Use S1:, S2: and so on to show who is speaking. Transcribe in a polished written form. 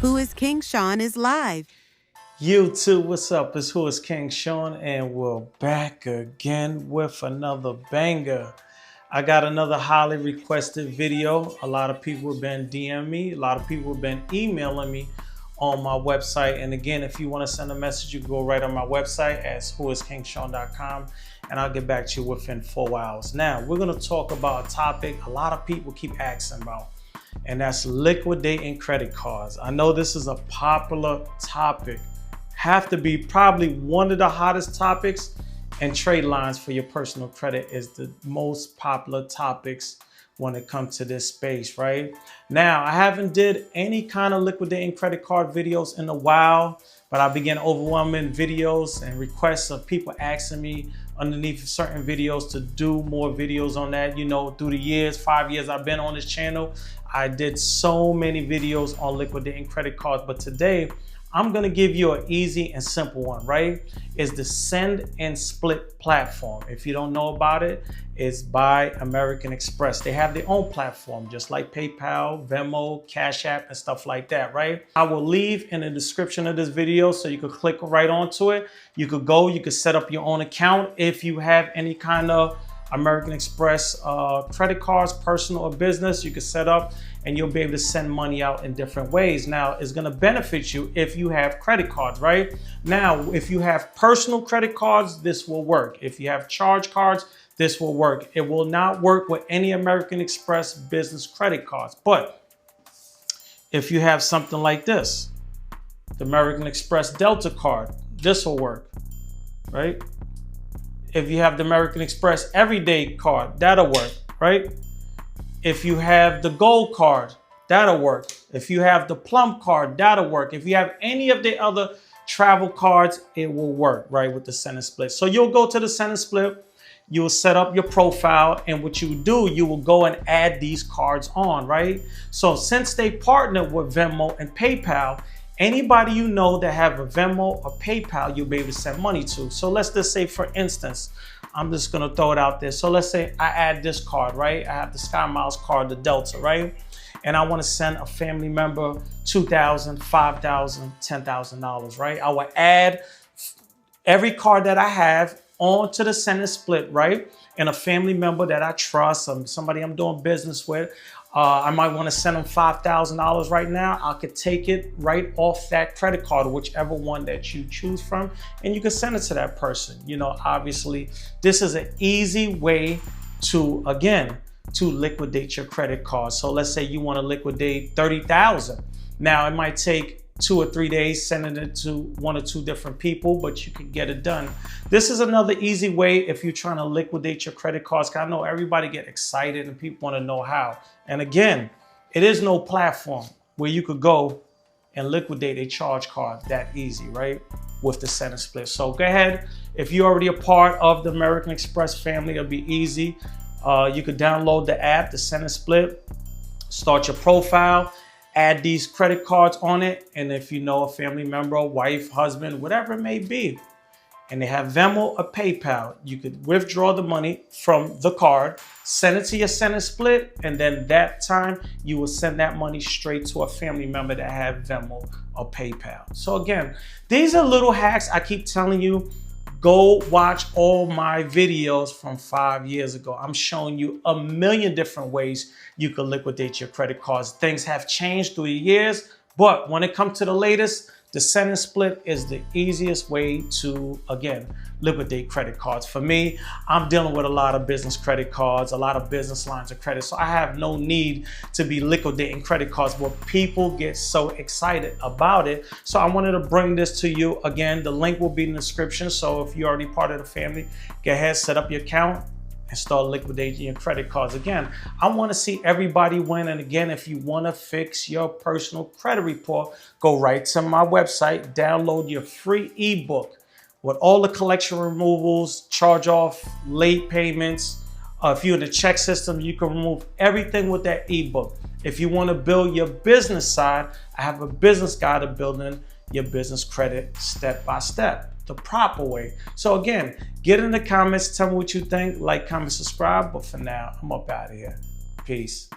S1: Whoiskingshawn is live.
S2: YouTube, what's up? It's Whoiskingshawn, and we're back again with another banger. I got another highly requested video. A lot of people have been DMing me. A lot of people have been emailing me on my website. And again, if you want to send a message, you can go right on my website at whoiskingshawn.com, and I'll get back to you within 4 hours. Now, we're going to talk about a topic a lot of people keep asking about, and that's liquidating credit cards. I know this is a popular topic. Have to be probably one of the hottest topics, and trade lines for your personal credit is the most popular topics when it comes to this space, right? Now, I haven't did any kind of liquidating credit card videos in a while, but I began overwhelming videos and requests of people asking me underneath certain videos to do more videos on that. You know, through the years, 5 years I've been on this channel, I did so many videos on liquidating credit cards, but today I'm gonna give you an easy and simple one, right? It's the Send and Split platform. If you don't know about it, it's by American Express. They have their own platform, just like PayPal, Venmo, Cash App, and stuff like that, right? I will leave in the description of this video so you could click right onto it. You could go, you could set up your own account if you have any kind of American Express credit cards, personal or business. You can set up and you'll be able to send money out in different ways. Now, it's gonna benefit you if you have credit cards, right? Now, if you have personal credit cards, this will work. If you have charge cards, this will work. It will not work with any American Express business credit cards. But if you have something like this, the American Express Delta card, this will work, right? If you have the American Express Everyday card, that'll work, right? If you have the Gold card, that'll work. If you have the Plum card, that'll work. If you have any of the other travel cards, it will work, right, with the Send and Split. So you'll go to the Send and Split, you'll set up your profile, and what you do, you will go and add these cards on, right? So since they partner with Venmo and PayPal, anybody you know that have a Venmo or PayPal, you'll be able to send money to. So let's just say, for instance, I'm just gonna throw it out there. So let's say I add this card, right? I have the Sky Miles card, the Delta, right? And I wanna send a family member $2,000, $5,000, $10,000, right? I will add every card that I have onto the Send and Split, right? And a family member that I trust, somebody I'm doing business with, I might want to send them $5,000 right now. I could take it right off that credit card, whichever one that you choose from, and you can send it to that person. You know, obviously, this is an easy way to, again, to liquidate your credit card. So let's say you want to liquidate $30,000. Now, it might take 2 or 3 days sending it to 1 or 2 different people, but you can get it done. This is another easy way if you're trying to liquidate your credit cards. I know everybody get excited and people want to know how. And again, it is no platform where you could go and liquidate a charge card that easy, right? With the Send and Split. So go ahead. If you're already a part of the American Express family, it'll be easy. You could download the app, the Send and Split, start your profile, add these credit cards on it, and if you know a family member, wife, husband, whatever it may be, and they have Venmo or PayPal, you could withdraw the money from the card, send it to your Send and Split, and then that time you will send that money straight to a family member that have Venmo or PayPal. So again, these are little hacks I keep telling you. Go watch all my videos from 5 years ago. I'm showing you a million different ways you can liquidate your credit cards. Things have changed through the years, but when it comes to the latest, the Send and Split is the easiest way to, again, liquidate credit cards. For me, I'm dealing with a lot of business credit cards, a lot of business lines of credit, so I have no need to be liquidating credit cards, but people get so excited about it. So I wanted to bring this to you. Again, the link will be in the description, so if you're already part of the family, go ahead, set up your account, and start liquidating your credit cards. Again, I want to see everybody win. And again, if you want to fix your personal credit report, go right to my website, download your free ebook with all the collection removals, charge off, late payments. If you're in the check system, you can remove everything with that ebook. If you want to build your business side, I have a business guide of building your business credit step by step, the proper way. So again, get in the comments, tell me what you think, like, comment, subscribe. But for now, I'm up out of here. Peace.